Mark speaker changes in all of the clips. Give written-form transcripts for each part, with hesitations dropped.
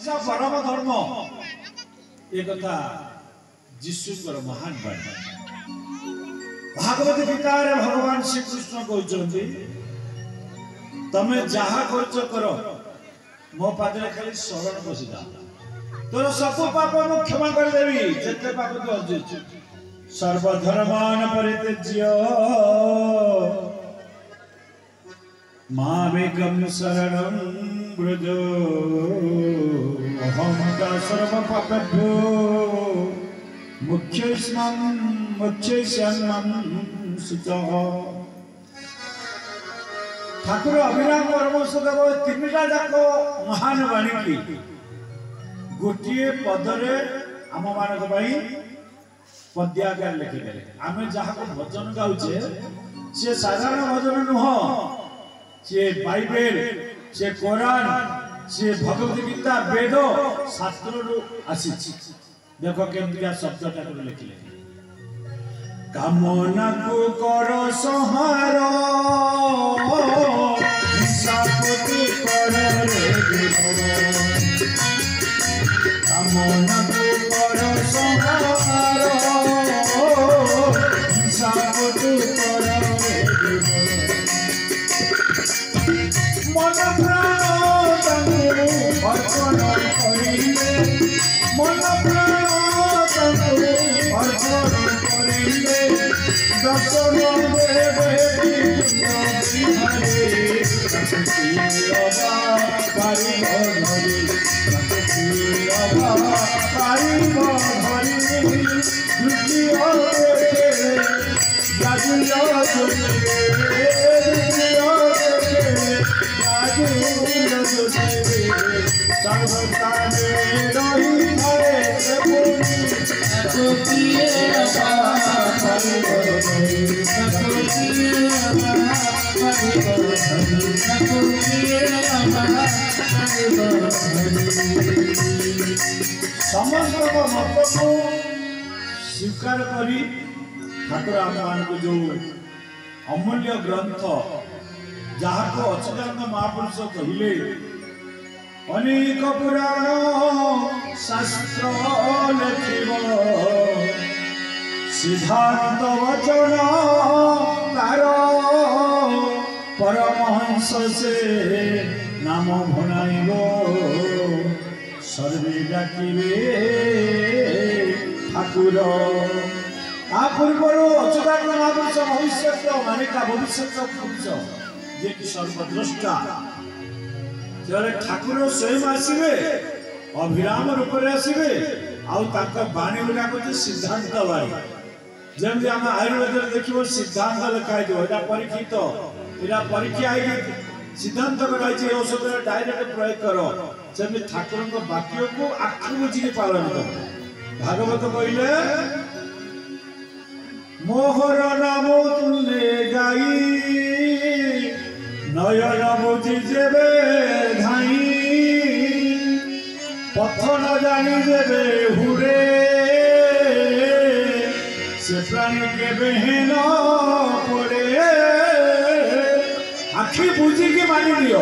Speaker 1: परम धर्म एक कथा जीशुकर महान बाणी भागवत गीता रे भगवान श्री कृष्ण कहते तमे जहा कर मो पादरे खाली शरण पशिदा तोर सब पाप मु क्षमा कर देवी जते पाप तू अर्जित सर्वधर्मान परित्यज्य मामेकं शरणं व्रज अहं च सर्व पापेभ्यो मुच्यैष्याम्यहं शुचः। ठाकुर अभिराम परमहंस देव तीनटा जाक महान बाणी की गोटे पदरे आम मान पद्याकार लिखिदेले। आम जहाँ भजन गाउचे से साधारण भजन नुह, से बाइबल, से कुरान, से भगवत गीता वेद शास्त्र आसी। देखो केमतिया शब्द ठाकुर लिखिले कामना को कर संहार हिंसापति कर कामना को कर संहार हिंसापति कर मन प्राण अर्पण करिले मन प्राण अर्पण करिले दर्शन देवे हरे समस्त मत को स्वीकार करी ठाकुर आम को जो अमूल्य ग्रंथ जहाँ को अच्युतानंद महापुरुष कहले अनेक पुराण शास्त्र लिखिब सिद्धांत वचन तार परमहंस से नाम भणाइब सर्वे डाकिबे ठाकुर। आ पूर्व अच्युतानंद महापुरुष भविष्य मानिका भविष्य पुरुष जे कि सर्वद्रष्टा जरे ठाकुर स्वयं आसवे अभिराम रूप में आसवे आणी गुड़ा को सिद्धांत बाणी जमी आम आयुर्वेद देखो सिद्धांत लिखाई परीक्षित यहाँ परीक्षा सिद्धांत कराई औषध डायरेक्ट प्रयोग कर सेमती ठाकुर वाक्य को आखि बुझी पालन कर। भागवत कहले मोहर नाम तुने गाई नयन बुझी जेबे धाई पथ न जानी जेबे हुरे से प्राणी केबे हेन पड़े। आखि बुझी मानि दियो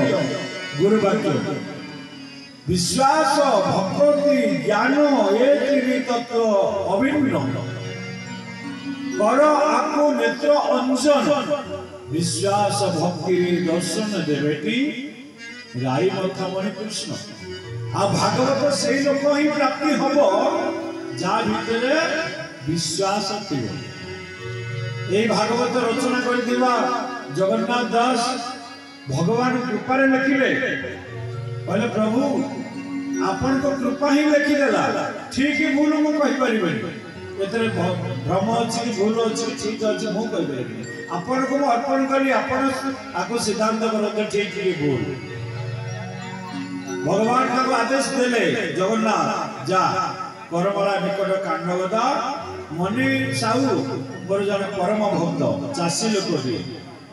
Speaker 1: गुरु वाक्य विश्वास भक्ति ज्ञान एक तत्व अभिन्न कर आको नेत्र अंजन विश्वास भक्ति दर्शन देवेटी राई मथा मणि कृष्ण। आ भागवत से लोक ही प्राप्ति हम जहाँ भितर विश्वास थी। ये भागवत रचना कर जगन्नाथ दास भगवान कृपारे लिखिले कहले प्रभु आपण को कृपा ही लिखिदेला ठीक भूल मु कहीपर भ्रम अच्छी कि भूल अच्छी ठीक अच्छे मुझे कहीपर आपण को अर्पण करी आपण आपको सिद्धांत करते ठीक कि भूल। भगवान का आदेश देले जगन्नाथ जा करमला निकट कांडगदा मनी साहू मोर जन परम भक्त चाषी लोक दिए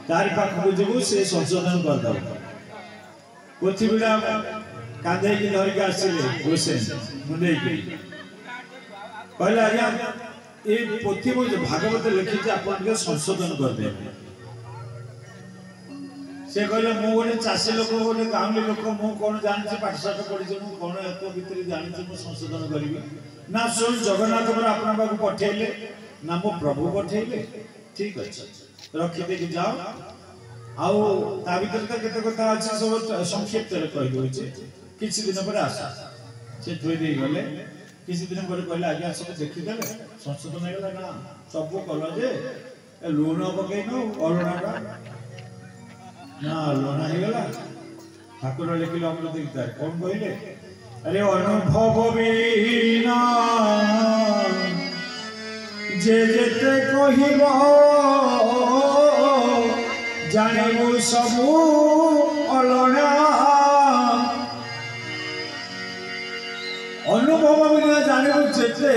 Speaker 1: तार पाखक जीवु से संशोधन करदे पृथ्वीटा कांधे की धरिक आसिले घोषे मुंडे कहले आज्ञा ये पोथी मुझे भागवत लिखी आप संशोधन करदे से कहले मु गोटे चाषी लोक गोटे गाँवली लोक मु कौन जानी पाठशाठ पढ़ी मु कौन एत भितर जानी मु संशोधन करी ना स्वयं जगन्नाथ अपना पाक पठेले ना मो प्रभु पठेले ठीक अच्छे रखीदे कि जाओ आउ ता भीतर तो केते कथा अछि सब संक्षिप्त रे कहि दोछि किछि दिन पर आसा से थोई दे गले किछि दिन पर कहले आज्ञा सब देखि देले संशोधन हेला ना सब कल जे लूण पकैनो अलणाटा ना लूण हे गला ठाकुर लिखिले अमृत गीता कौन कहले अरे अनुभव बिना जे जेते कहिबो जानिबु सबु अलणा अनुभव बिना जानिबु जेते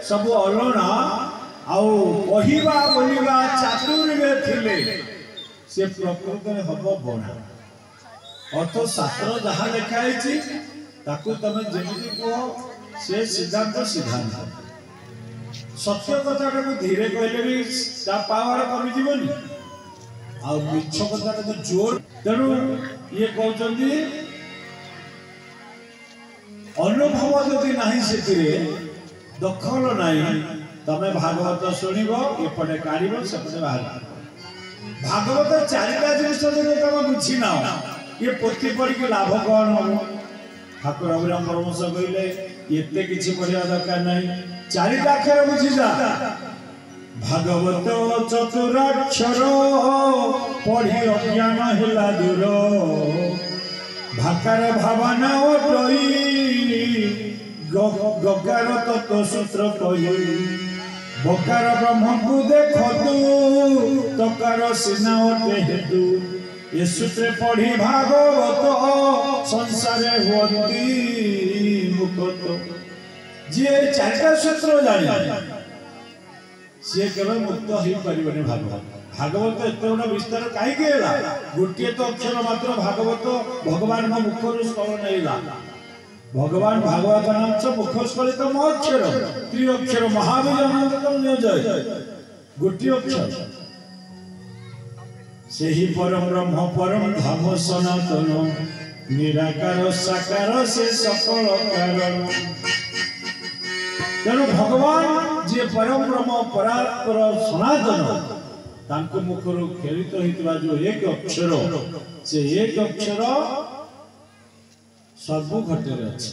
Speaker 1: सबु अलणा आउ कहिबा बोलिबा चातुर्य थिले से प्रकृत में हबो बणा अर्थ शास्त्र जहाँ लिखाई ताकू तमे जेमिति कह से सिद्धांत सिद्धांत सत्य कथा को धीरे कहले भी ता पावर कमी जीवनी आ मिछ कथा को जोर तेणु ये कहते अनुभव जदि नहीं से दखल नहीं तमे भागवत शुणव एपटे काढ़ सेपटे बाहर भागवत चारिटा जिनिस तुम बुझी ना ये पोथी पढ़ के लाभ कौन हम ठाकुर अभिराम परमहंस कहले एते किछि पढ़िया दरकार नहीं चारिटा अक्षर बुझी जा भागवत चतुराक्षर पढ़ी अज्ञान हेला दूर भाकार भावना ओटई गकार तत्व सूत्र कही बकार ब्रह्म को देखो तू तकार सिना ओटे हेतु ये सूत्र पढ़ी भागवत संसारे होती मुक्त जे चारिटा सूत्र जाने सी केवल मुक्त हो पारे भागवत भागवत एत गोटे विस्तार कहीं गोटे तो अक्षर मात्र भागवत भगवान मुखर स्मरण है भगवान भागवत नाम मुख स्खलित अक्षर त्रिअक्षर महावीर जय गोटे अक्षर से ही परम ब्रह्म परम धाम सनातन निराकार साकार से सकल कारण तेणु भगवान जे परम ब्रह्म परात्पर सनातन तांको मुखर खेलित होइतबा जो एक अक्षर से एक अक्षर सर्व घटे अछि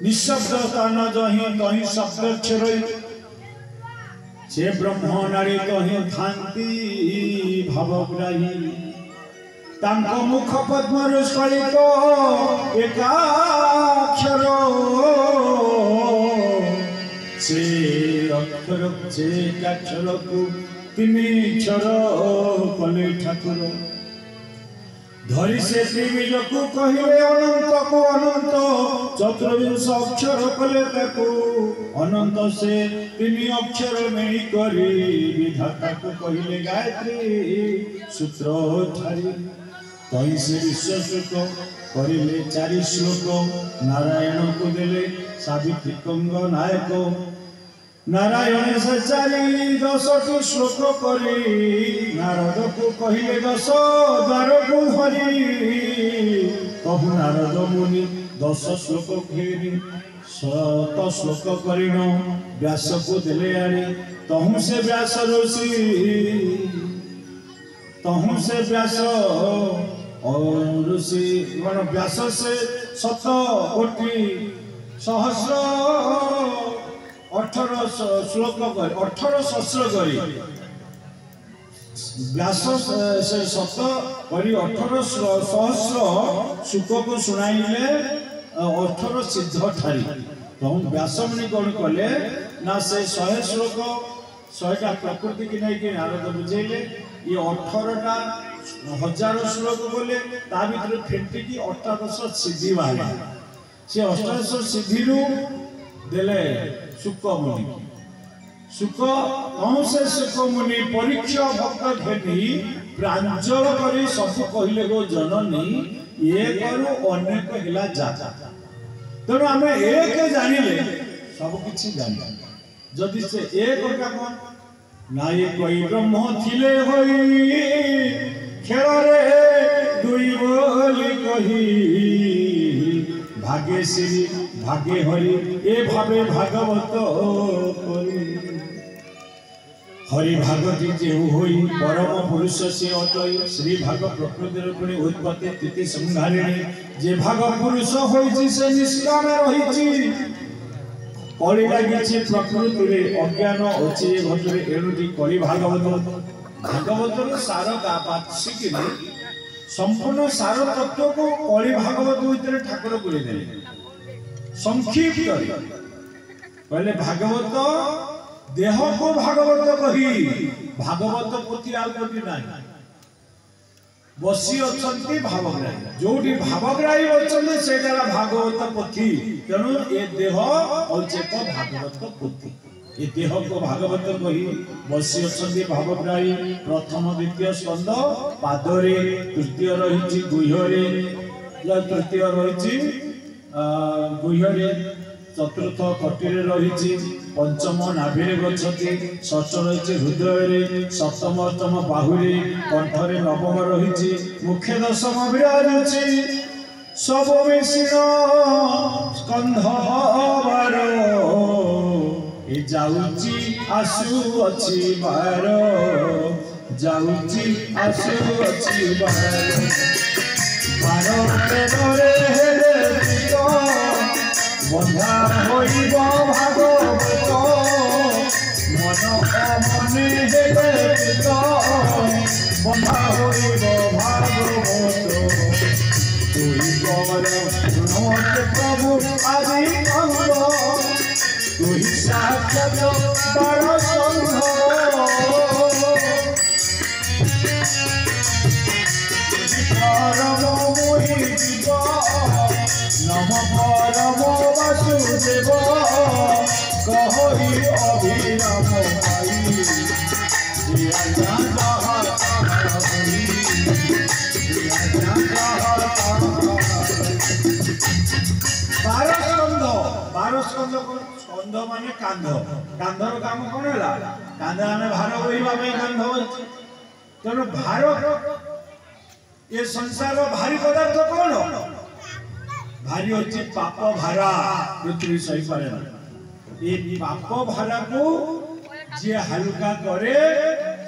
Speaker 1: निशब्द स्थान जहि तहि शब्द अक्षर से ब्रह्म नारी कहीं थांती भावग्राही तांको मुख पद्म स्खलित एकाक्षर से अक्षर से एकाक्षर को तीन अक्षर कले ठाकुर धरी से त्रिविज को कहिले अनंत को अनंत चतुर्विंश अक्षर कले ताकू अनंत से तीन अक्षर मिली करी विधाता को कहिले गायत्री सूत्र ठारी कहीं से विश्वसुक करिले 4 श्लोक नारायण को देले सावित्री कंग नायक नारायण से 10 श्लोक करी नारद को कहिले 10 द्वार को धरी कहु नारद मुनि 10 श्लोक घेरी 7 श्लोक करिण व्यास को देले आरे तहु से व्यास ऋषि तहु से व्यास और ऋषि मन व्यास से 7 कोटि सहस्र 18 श्लोक कर 18 सहस्र करी व्यास से 7 करी 18 सहस्र सुख को सुनाइले 18 सिद्ध ठारी तो व्यास मुनि कौन कले ना से 100 श्लोक 100टा प्रकृति की नहीं कि नारद बुझेले ये 18टा 1000 श्लोक बोले ता भीतर फेंटी की 1800 सिद्धि बाहर से 1800 सिद्धि रु देले सुख मुनि सुख कौन से सुख मुनि परीक्षा भक्त घेनी प्रांजल करी सब कहले गो जननी ये करू अनेक हिला जाता तेणु आम एक जानिले सब किछि जानि जदि से एक का कौन ना ये कोई ब्रह्म थिले होई खेल दुई बोली कही भागे श्री भागे हरि ए भावे भागवत हरि भागवती जेहु होई परम पुरुष से अटई श्री भाग प्रकृतिर पुणी उत्पत्ति तिथि संहारिणी जे भाग पुरुष होई से निष्काम रहिछि कली लागिछि प्रकृति रे अज्ञान अछि घटरे एनुटी कली भागवत भागवतर सार का बाछिकी संपूर्ण सार तत्व को कली भागवत भीतर ठाकुर बोले देले संक्षिप्त पहले भागवत देह को भागवत कही भागवत पोथी आउ कोठी नाही बसी अछंती भावग्राही जोटी भावग्राही अछंती सेटा भागवत पोथी तेणु ए देह औचेक भागवत पोथी ए देह को भागवत कही बसी अछंती भावग्राही प्रथम द्वितीय स्कंद पादरे तृतीय रहिछि गुह्ୟରେ तृतीय रहिछि गुह्ୟରେ चतुर्थ कटिरे रहिछि पंचम नाभिरे गच्छति षष्ठ रहिछि हृदय सप्तम अष्टम बाहुरे कंठरे नवम रहिछि मुख्य दशम विराजछि सब मिश्र स्कंधवर ए जाउछि आसु अछि बार जाउछि आसु अछि बार तेरे बंधा होइब भागवत मन मने हेले बंधा होइब भागवत तुई कर गुणवत प्रभु आदि अंग तुई साक्षात बड़ संघ परम मोहि जीव नम परम वासुदेव कहि अभिराम भाई बार स्कंद स्कंद माने कांध कांधर काम कौन है कांध आम भार बोईबा कांध तेणु भार ये संसार भारी पदार्थ कौन भारी अच्छी पाप भारा पृथ्वी सही पारे ये पाप भारा को जे हल्का करे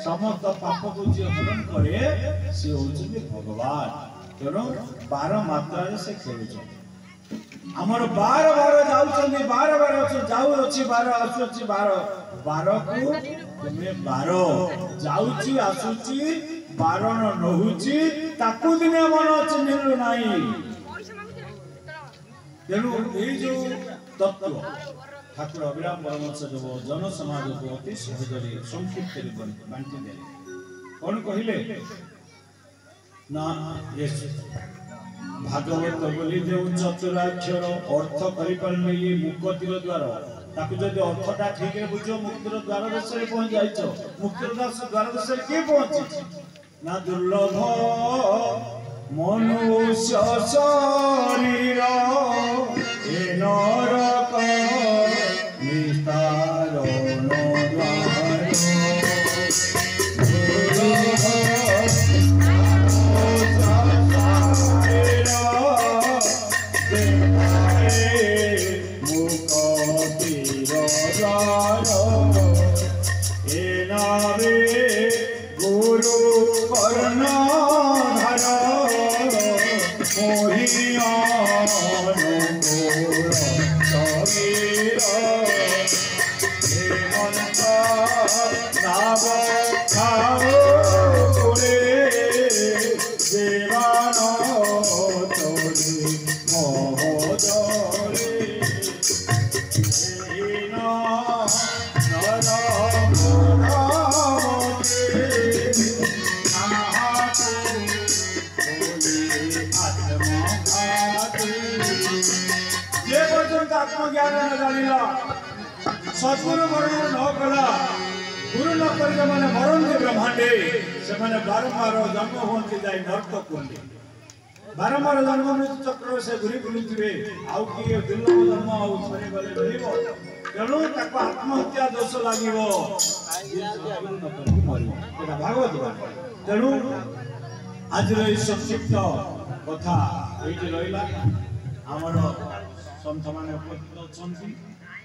Speaker 1: समस्त पाप को जे हरण करे से होचि भगवान तेणु 12 मात्रा से खेलुछ हमर 12 जाउछन्ती 12 जाउ अछि 12 आसुछि 12 को तुमे 12 जाउछि आसुछि 12 न होउछि ताकू दिने मन चिन्हलु नाही तेणु ये जो तत्व ठाकुर अभिराम परमहंस जो जन समाज को अति सहजरे संक्षिप्त बांटी दे कौन कहले ना ये भागवत बोली जो चतुराक्षर अर्थ करि परले ये मुक्तिर द्वार ताकू जदि अर्थटा ठीक रे बुझो मुक्तिर द्वार दशरे पहुंच जाइछो मुक्तिर द्वार दशरे के पहुंची ना दुर्लभ मनुष्य शरीर ए नरक निस्तार द्वार गुरु कर्ण आत्मज्ञान न जानिला सद्गुरु मरण न कला गुरु न करके माने मरण के ब्रह्मांडे से माने बारंबार जन्म होते जाय नरक कोंडे बारंबार जन्म मृत्यु चक्र से घुरी बुलुथिबे आउ कि दुर्लभ जन्म आउ थरे गले रहिबो तेणु ताको आत्महत्या दोष लागिबो न करके मरिबो एटा भागवत तेणु आज संक्षिप्त कथा ये रहा आमर सन्थ मान उपस्थित अच्छा